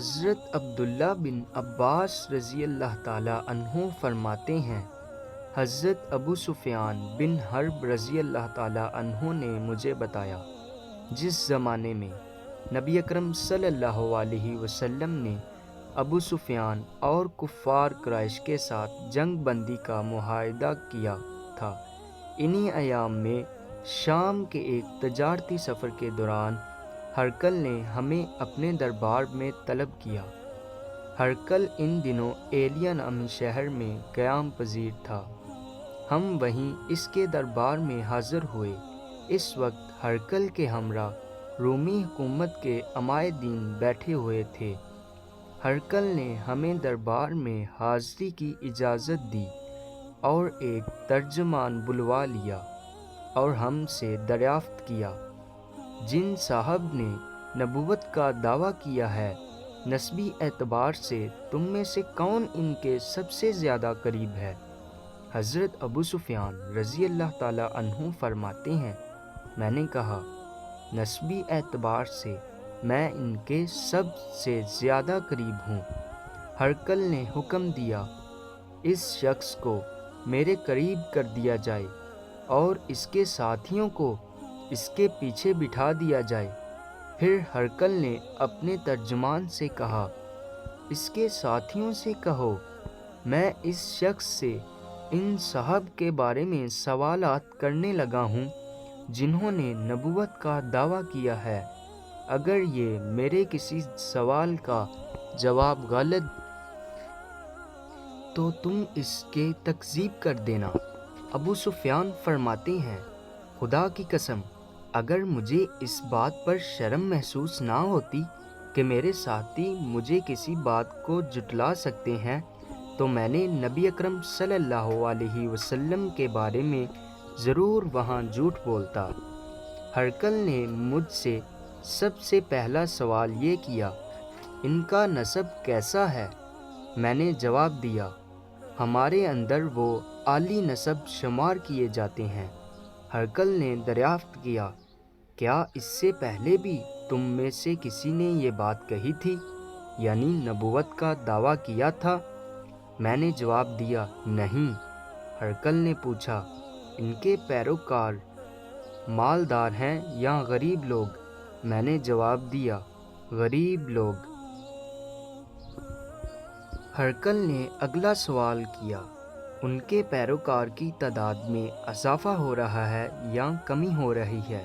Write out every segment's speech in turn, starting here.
حضرت عبداللہ بن عباس رضی اللہ تعالی عنہ فرماتے ہیں، حضرت ابو سفیان بن حرب رضی اللہ تعالی عنہ نے مجھے بتایا، جس زمانے میں نبی اکرم صلی اللہ علیہ وسلم نے ابو سفیان اور کفار قریش کے ساتھ جنگ بندی کا معاہدہ کیا تھا، انہی ایام میں شام کے ایک تجارتی سفر کے دوران ہرقل نے ہمیں اپنے دربار میں طلب کیا۔ ہرقل ان دنوں ایلیا نامی شہر میں قیام پذیر تھا۔ ہم وہیں اس کے دربار میں حاضر ہوئے۔ اس وقت ہرقل کے ہمراہ رومی حکومت کے عمائدین بیٹھے ہوئے تھے۔ ہرقل نے ہمیں دربار میں حاضری کی اجازت دی اور ایک ترجمان بلوا لیا اور ہم سے دریافت کیا، جن صاحب نے نبوت کا دعویٰ کیا ہے، نسبی اعتبار سے تم میں سے کون ان کے سب سے زیادہ قریب ہے؟ حضرت ابو سفیان رضی اللہ تعالی عنہ فرماتے ہیں، میں نے کہا، نسبی اعتبار سے میں ان کے سب سے زیادہ قریب ہوں۔ ہرقل نے حکم دیا، اس شخص کو میرے قریب کر دیا جائے اور اس کے ساتھیوں کو اس کے پیچھے بٹھا دیا جائے۔ پھر ہرقل نے اپنے ترجمان سے کہا، اس کے ساتھیوں سے کہو، میں اس شخص سے ان صاحب کے بارے میں سوالات کرنے لگا ہوں جنہوں نے نبوت کا دعویٰ کیا ہے۔ اگر یہ میرے کسی سوال کا جواب غلط تو تم اس کے تکذیب کر دینا۔ ابو سفیان فرماتے ہیں، خدا کی قسم، اگر مجھے اس بات پر شرم محسوس نہ ہوتی کہ میرے ساتھی مجھے کسی بات کو جھٹلا سکتے ہیں تو میں نے نبی اکرم صلی اللہ علیہ وسلم کے بارے میں ضرور وہاں جھوٹ بولتا۔ ہرقل نے مجھ سے سب سے پہلا سوال یہ کیا، ان کا نسب کیسا ہے؟ میں نے جواب دیا، ہمارے اندر وہ عالی نسب شمار کیے جاتے ہیں۔ ہرقل نے دریافت کیا، کیا اس سے پہلے بھی تم میں سے کسی نے یہ بات کہی تھی، یعنی نبوت کا دعویٰ کیا تھا؟ میں نے جواب دیا، نہیں۔ ہرقل نے پوچھا، ان کے پیروکار مالدار ہیں یا غریب لوگ؟ میں نے جواب دیا، غریب لوگ۔ ہرقل نے اگلا سوال کیا، ان کے پیروکار کی تعداد میں اضافہ ہو رہا ہے یا کمی ہو رہی ہے؟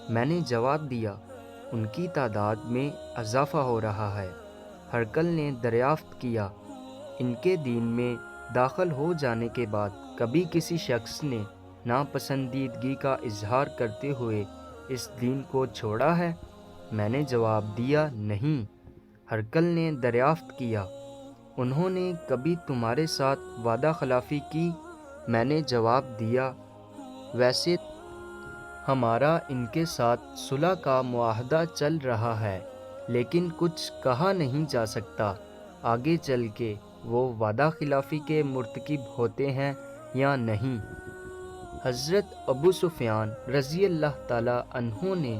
میں نے جواب دیا، ان کی تعداد میں اضافہ ہو رہا ہے۔ ہرقل نے دریافت کیا، ان کے دین میں داخل ہو جانے کے بعد کبھی کسی شخص نے ناپسندیدگی کا اظہار کرتے ہوئے اس دین کو چھوڑا ہے؟ میں نے جواب دیا، نہیں۔ ہرقل نے دریافت کیا، انہوں نے کبھی تمہارے ساتھ وعدہ خلافی کی؟ میں نے جواب دیا، ویسے ہمارا ان کے ساتھ صلح کا معاہدہ چل رہا ہے، لیکن کچھ کہا نہیں جا سکتا آگے چل کے وہ وعدہ خلافی کے مرتکب ہوتے ہیں یا نہیں۔ حضرت ابو سفیان رضی اللہ تعالی عنہ نے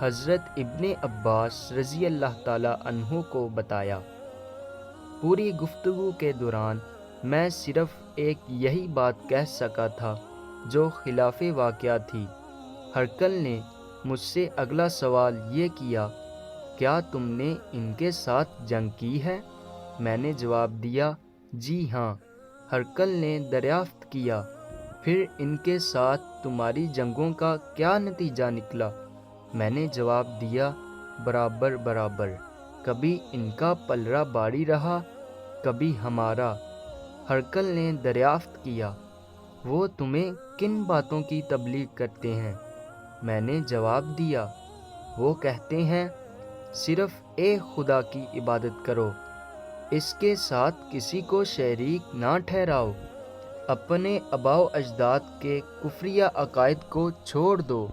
حضرت ابن عباس رضی اللہ تعالی عنہ کو بتایا۔ پوری گفتگو کے دوران میں صرف ایک یہی بات کہہ سکا تھا جو خلاف واقعہ تھی۔ ہرقل نے مجھ سے اگلا سوال یہ کیا، کیا تم نے ان کے ساتھ جنگ کی ہے؟ میں نے جواب دیا، جی ہاں۔ ہرقل نے دریافت کیا، پھر ان کے ساتھ تمہاری جنگوں کا کیا نتیجہ نکلا؟ میں نے جواب دیا، برابر برابر، کبھی ان کا پلڑا باری رہا، کبھی ہمارا۔ ہرقل نے دریافت کیا، وہ تمہیں کن باتوں کی تبلیغ کرتے ہیں؟ میں نے جواب دیا، وہ کہتے ہیں، صرف ایک خدا کی عبادت کرو، اس کے ساتھ کسی کو شریک نہ ٹھہراؤ، اپنے آباء و اجداد کے کفریہ عقائد کو چھوڑ دو۔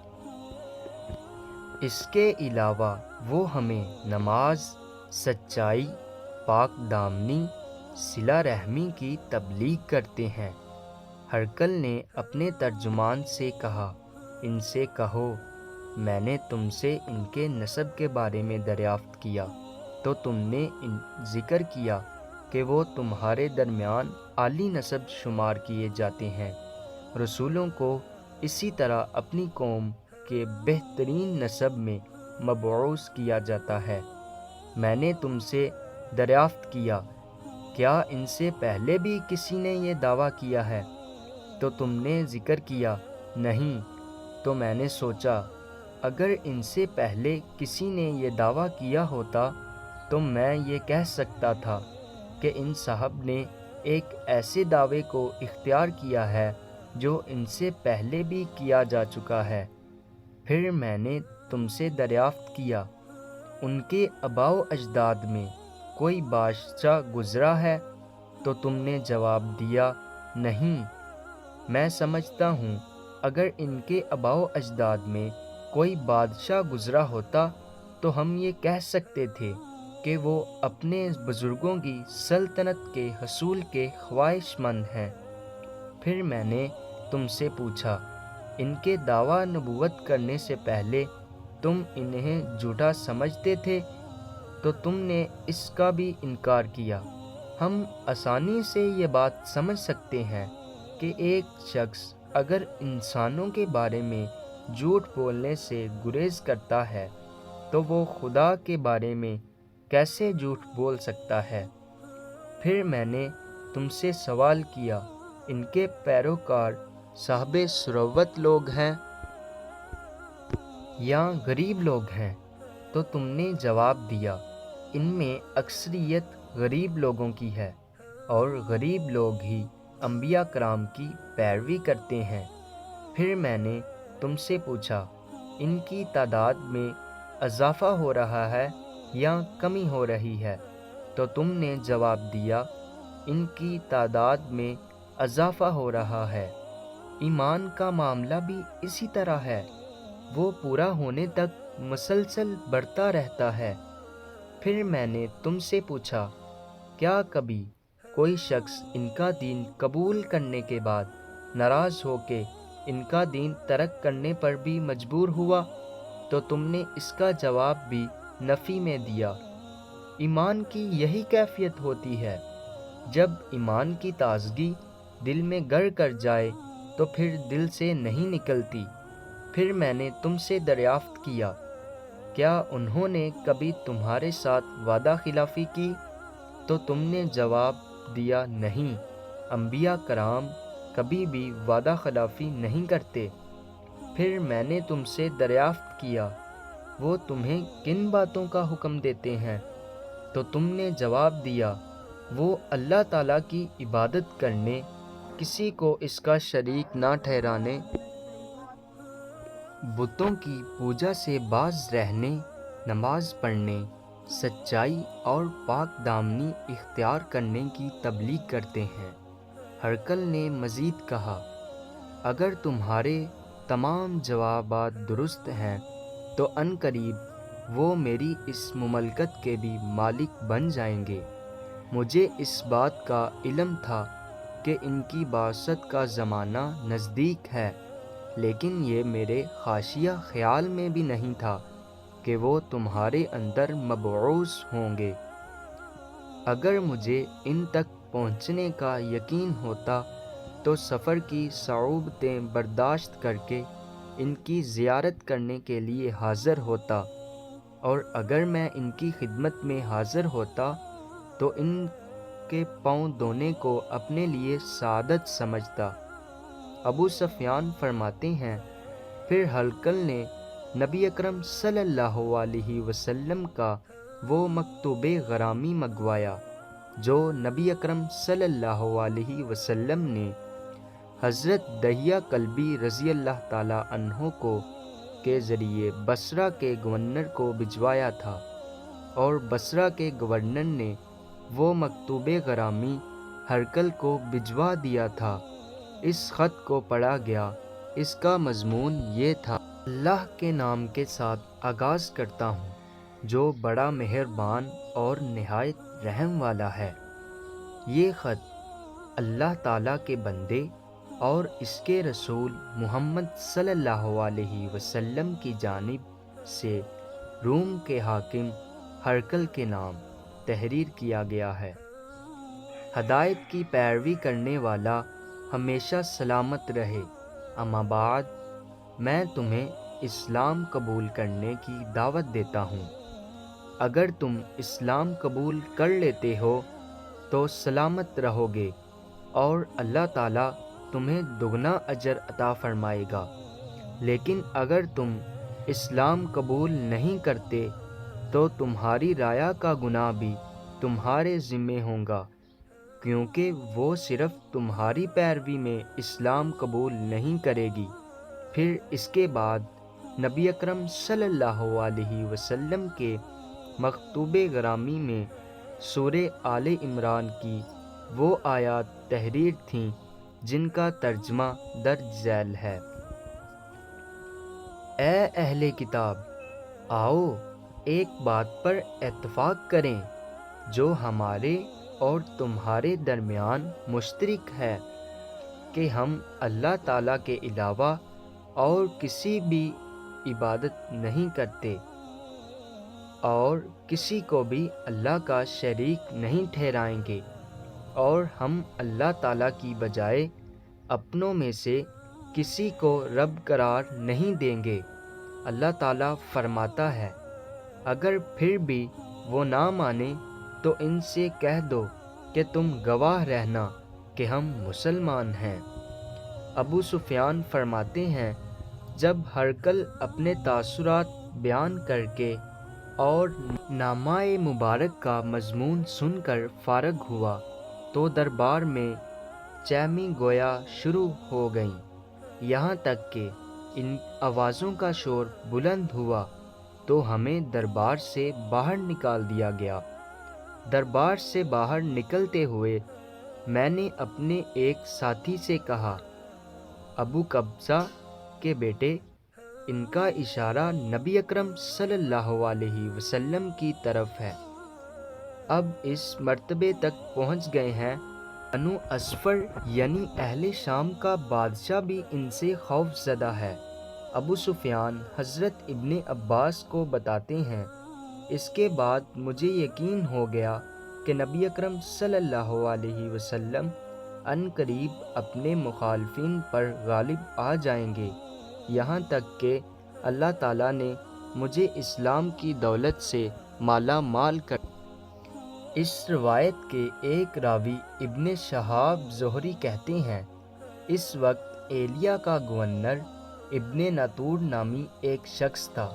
اس کے علاوہ وہ ہمیں نماز، سچائی، پاک دامنی، صلہ رحمی کی تبلیغ کرتے ہیں۔ ہرقل نے اپنے ترجمان سے کہا، ان سے کہو، میں نے تم سے ان کے نسب کے بارے میں دریافت کیا۔ تو تم نے ذکر کیا کہ وہ تمہارے درمیان عالی نسب شمار کیے جاتے ہیں۔ رسولوں کو اسی طرح اپنی قوم کے بہترین نسب میں مبعوث کیا جاتا ہے۔ میں نے تم سے دریافت کیا، کیا ان سے پہلے بھی کسی نے یہ دعویٰ کیا ہے؟ تو تم نے ذکر کیا، نہیں۔ تو میں نے سوچا، اگر ان سے پہلے کسی نے یہ دعویٰ کیا ہوتا تو میں یہ کہہ سکتا تھا کہ ان صاحب نے ایک ایسے دعوے کو اختیار کیا ہے جو ان سے پہلے بھی کیا جا چکا ہے۔ پھر میں نے تم سے دریافت کیا، ان کے آباء و اجداد میں کوئی بادشاہ گزرا ہے؟ تو تم نے جواب دیا، نہیں۔ میں سمجھتا ہوں اگر ان کے آباء و اجداد میں کوئی بادشاہ گزرا ہوتا تو ہم یہ کہہ سکتے تھے کہ وہ اپنے بزرگوں کی سلطنت کے حصول کے خواہش مند ہیں۔ پھر میں نے تم سے پوچھا، ان کے دعویٰ نبوت کرنے سے پہلے تم انہیں جھوٹا سمجھتے تھے؟ تو تم نے اس کا بھی انکار کیا۔ ہم آسانی سے یہ بات سمجھ سکتے ہیں کہ ایک شخص اگر انسانوں کے بارے میں جھوٹ بولنے سے گریز کرتا ہے تو وہ خدا کے بارے میں کیسے جھوٹ بول سکتا ہے؟ پھر میں نے تم سے سوال کیا، ان کے پیروکار صاحب ثروت لوگ ہیں یا غریب لوگ ہیں؟ تو تم نے جواب دیا، ان میں اکثریت غریب لوگوں کی ہے، اور غریب لوگ ہی انبیاء کرام کی پیروی کرتے ہیں۔ پھر میں نے تم سے پوچھا، ان کی تعداد میں اضافہ ہو رہا ہے یا کمی ہو رہی ہے؟ تو تم نے جواب دیا، ان کی تعداد میں اضافہ ہو رہا ہے۔ ایمان کا معاملہ بھی اسی طرح ہے، وہ پورا ہونے تک مسلسل بڑھتا رہتا ہے۔ پھر میں نے تم سے پوچھا، کیا کبھی کوئی شخص ان کا دین قبول کرنے کے بعد ناراض ہو کے ان کا دین ترک کرنے پر بھی مجبور ہوا؟ تو تم نے اس کا جواب بھی نفی میں دیا۔ ایمان کی یہی کیفیت ہوتی ہے، جب ایمان کی تازگی دل میں گڑ کر جائے تو پھر دل سے نہیں نکلتی۔ پھر میں نے تم سے دریافت کیا، کیا انہوں نے کبھی تمہارے ساتھ وعدہ خلافی کی؟ تو تم نے جواب دیا، نہیں، انبیاء کرام کبھی بھی وعدہ خلافی نہیں کرتے۔ پھر میں نے تم سے دریافت کیا، وہ تمہیں کن باتوں کا حکم دیتے ہیں؟ تو تم نے جواب دیا، وہ اللہ تعالیٰ کی عبادت کرنے، کسی کو اس کا شریک نہ ٹھہرانے، بتوں کی پوجا سے باز رہنے، نماز پڑھنے، سچائی اور پاک دامنی اختیار کرنے کی تبلیغ کرتے ہیں۔ ہرقل نے مزید کہا، اگر تمہارے تمام جوابات درست ہیں تو عن قریب وہ میری اس مملکت کے بھی مالک بن جائیں گے۔ مجھے اس بات کا علم تھا کہ ان کی بعثت کا زمانہ نزدیک ہے، لیکن یہ میرے حاشیہ خیال میں بھی نہیں تھا کہ وہ تمہارے اندر مبعوث ہوں گے۔ اگر مجھے ان تک پہنچنے کا یقین ہوتا تو سفر کی صعوبتیں برداشت کر کے ان کی زیارت کرنے کے لیے حاضر ہوتا، اور اگر میں ان کی خدمت میں حاضر ہوتا تو ان کے پاؤں دھونے کو اپنے لیے سعادت سمجھتا۔ ابو سفیان فرماتے ہیں، پھر ہرقل نے نبی اکرم صلی اللہ علیہ وسلم کا وہ مکتوب غرامی منگوایا جو نبی اکرم صلی اللہ علیہ وسلم نے حضرت دحیہ کلبی رضی اللہ تعالی عنہ کو کے ذریعے بصرہ کے گورنر کو بھجوایا تھا، اور بصرہ کے گورنر نے وہ مکتوب غرامی ہرقل کو بھجوا دیا تھا۔ اس خط کو پڑھا گیا۔ اس کا مضمون یہ تھا، اللہ کے نام کے ساتھ آغاز کرتا ہوں جو بڑا مہربان اور نہایت رحم والا ہے۔ یہ خط اللہ تعالیٰ کے بندے اور اس کے رسول محمد صلی اللہ علیہ وسلم کی جانب سے روم کے حاکم ہرکل کے نام تحریر کیا گیا ہے۔ ہدایت کی پیروی کرنے والا ہمیشہ سلامت رہے۔ اما بعد، میں تمہیں اسلام قبول کرنے کی دعوت دیتا ہوں۔ اگر تم اسلام قبول کر لیتے ہو تو سلامت رہو گے اور اللہ تعالیٰ تمہیں دگنا اجر عطا فرمائے گا، لیکن اگر تم اسلام قبول نہیں کرتے تو تمہاری رایا کا گناہ بھی تمہارے ذمے ہوگا، کیونکہ وہ صرف تمہاری پیروی میں اسلام قبول نہیں کرے گی۔ پھر اس کے بعد نبی اکرم صلی اللہ علیہ وسلم کے مکتوب گرامی میں سورہ آل عمران کی وہ آیات تحریر تھیں جن کا ترجمہ درج ذیل ہے۔ اے اہل کتاب، آؤ ایک بات پر اتفاق کریں جو ہمارے اور تمہارے درمیان مشترک ہے، کہ ہم اللہ تعالیٰ کے علاوہ اور کسی بھی عبادت نہیں کرتے اور کسی کو بھی اللہ کا شریک نہیں ٹھہرائیں گے، اور ہم اللہ تعالیٰ کی بجائے اپنوں میں سے کسی کو رب قرار نہیں دیں گے۔ اللہ تعالیٰ فرماتا ہے، اگر پھر بھی وہ نہ مانیں تو ان سے کہہ دو کہ تم گواہ رہنا کہ ہم مسلمان ہیں۔ ابو سفیان فرماتے ہیں، جب ہرقل اپنے تاثرات بیان کر کے اور نامہ مبارک کا مضمون سن کر فارغ ہوا تو دربار میں چہمی گویا شروع ہو گئیں، یہاں تک کہ ان آوازوں کا شور بلند ہوا تو ہمیں دربار سے باہر نکال دیا گیا۔ دربار سے باہر نکلتے ہوئے میں نے اپنے ایک ساتھی سے کہا، ابو قبضہ کے بیٹے، ان کا اشارہ نبی اکرم صلی اللہ علیہ وسلم کی طرف ہے۔ اب اس مرتبے تک پہنچ گئے ہیں بنو اصفر یعنی اہل شام کا بادشاہ بھی ان سے خوف زدہ ہے۔ ابو سفیان حضرت ابن عباس کو بتاتے ہیں، اس کے بعد مجھے یقین ہو گیا کہ نبی اکرم صلی اللہ علیہ وسلم ان قریب اپنے مخالفین پر غالب آ جائیں گے، یہاں تک کہ اللہ تعالیٰ نے مجھے اسلام کی دولت سے مالا مال کر۔ اس روایت کے ایک راوی ابن شہاب زہری کہتے ہیں، اس وقت ایلیا کا گورنر ابن ناطور نامی ایک شخص تھا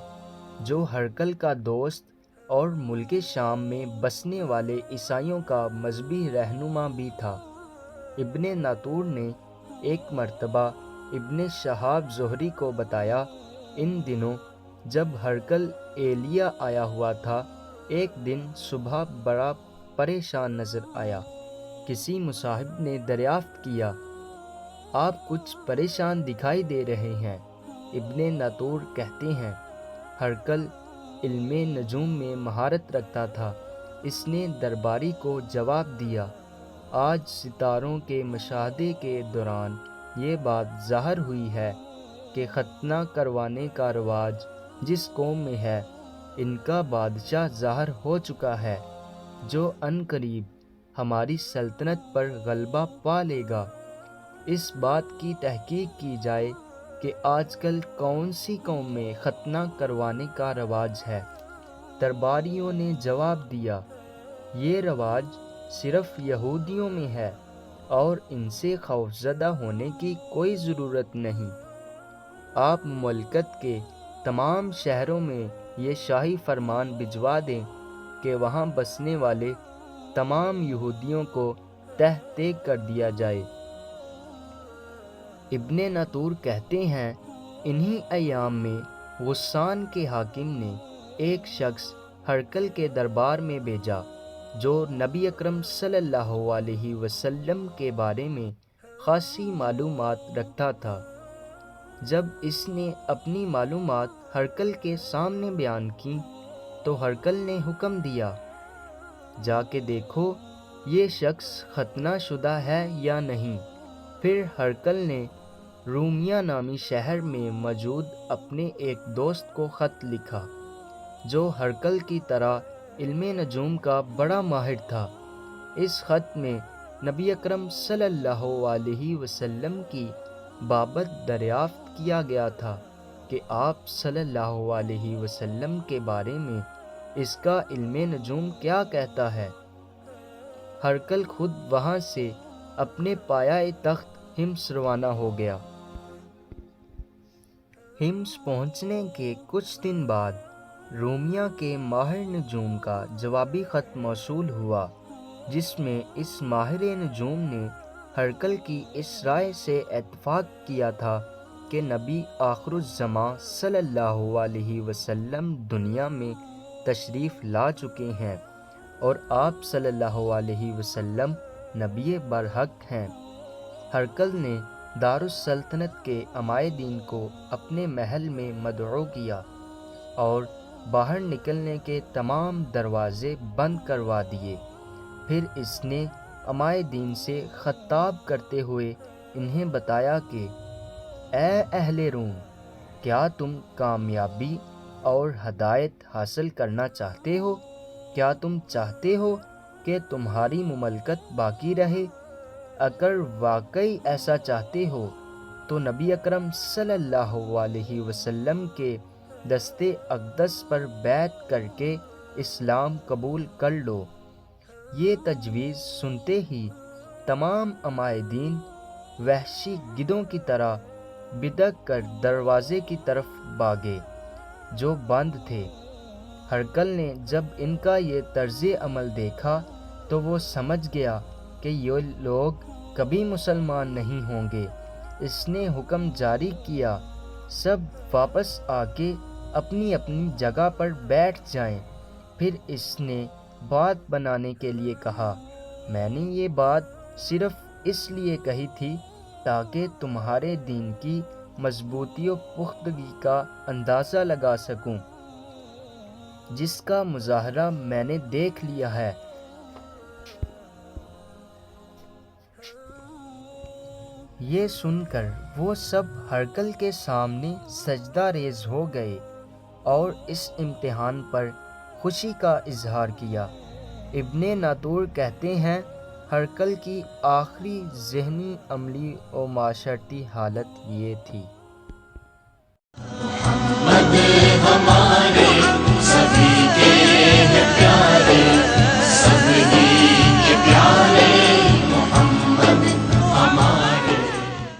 جو ہرقل کا دوست اور ملک شام میں بسنے والے عیسائیوں کا مذہبی رہنما بھی تھا۔ ابن ناطور نے ایک مرتبہ ابن شہاب زہری کو بتایا، ان دنوں جب ہرقل ایلیا آیا ہوا تھا، ایک دن صبح بڑا پریشان نظر آیا۔ کسی مصاحب نے دریافت کیا، آپ کچھ پریشان دکھائی دے رہے ہیں۔ ابن ناطور کہتے ہیں، ہرقل علم نجوم میں مہارت رکھتا تھا۔ اس نے درباری کو جواب دیا، آج ستاروں کے مشاہدے کے دوران یہ بات ظاہر ہوئی ہے کہ ختنہ کروانے کا رواج جس قوم میں ہے، ان کا بادشاہ ظاہر ہو چکا ہے جو ان قریب ہماری سلطنت پر غلبہ پا لے گا۔ اس بات کی تحقیق کی جائے کہ آج کل کون سی قوم میں ختنہ کروانے کا رواج ہے۔ درباریوں نے جواب دیا، یہ رواج صرف یہودیوں میں ہے اور ان سے خوفزدہ ہونے کی کوئی ضرورت نہیں۔ آپ مملکت کے تمام شہروں میں یہ شاہی فرمان بھجوا دیں کہ وہاں بسنے والے تمام یہودیوں کو تہ طیق کر دیا جائے۔ ابن ناطور کہتے ہیں، انہی ایام میں غسان کے حاکم نے ایک شخص ہرقل کے دربار میں بھیجا جو نبی اکرم صلی اللہ علیہ وسلم کے بارے میں خاصی معلومات رکھتا تھا۔ جب اس نے اپنی معلومات ہرقل کے سامنے بیان کی تو ہرقل نے حکم دیا، جا کے دیکھو یہ شخص ختنہ شدہ ہے یا نہیں۔ پھر ہرقل نے رومیہ نامی شہر میں موجود اپنے ایک دوست کو خط لکھا جو ہرقل کی طرح علم نجوم کا بڑا ماہر تھا۔ اس خط میں نبی اکرم صلی اللہ علیہ وسلم کی بابت دریافت کیا گیا تھا کہ آپ صلی اللہ علیہ وسلم کے بارے میں اس کا علم نجوم کیا کہتا ہے۔ ہرقل خود وہاں سے اپنے پایہ تخت حمص روانہ ہو گیا۔ حمص پہنچنے کے کچھ دن بعد رومیہ کے ماہر نجوم کا جوابی خط موصول ہوا، جس میں اس ماہر نجوم نے ہرقل کی اس رائے سے اتفاق کیا تھا کہ نبی آخر الزماں صلی اللہ علیہ وسلم دنیا میں تشریف لا چکے ہیں اور آپ صلی اللہ علیہ وسلم نبی برحق ہیں۔ ہرقل نے دارالسلطنت کے عمائدین کو اپنے محل میں مدعو کیا اور باہر نکلنے کے تمام دروازے بند کروا دیے۔ پھر اس نے عمائدین سے خطاب کرتے ہوئے انہیں بتایا کہ اے اہل روم، کیا تم کامیابی اور ہدایت حاصل کرنا چاہتے ہو؟ کیا تم چاہتے ہو کہ تمہاری مملکت باقی رہے؟ اگر واقعی ایسا چاہتے ہو تو نبی اکرم صلی اللہ علیہ وسلم کے دست اقدس پر بیعت کر کے اسلام قبول کر لو۔ یہ تجویز سنتے ہی تمام عمائدین وحشی گدھوں کی طرح بدک کر دروازے کی طرف بھاگے جو بند تھے۔ ہرقل نے جب ان کا یہ طرز عمل دیکھا تو وہ سمجھ گیا کہ یہ لوگ کبھی مسلمان نہیں ہوں گے۔ اس نے حکم جاری کیا، سب واپس آ کے اپنی اپنی جگہ پر بیٹھ جائیں۔ پھر اس نے بات بنانے کے لیے کہا، میں نے یہ بات صرف اس لیے کہی تھی تاکہ تمہارے دین کی مضبوطی و پختگی کا اندازہ لگا سکوں، جس کا مظاہرہ میں نے دیکھ لیا ہے۔ یہ سن کر وہ سب ہرقل کے سامنے سجدہ ریز ہو گئے اور اس امتحان پر خوشی کا اظہار کیا۔ ابن ناطور کہتے ہیں، ہرقل کی آخری ذہنی، عملی و معاشرتی حالت یہ تھی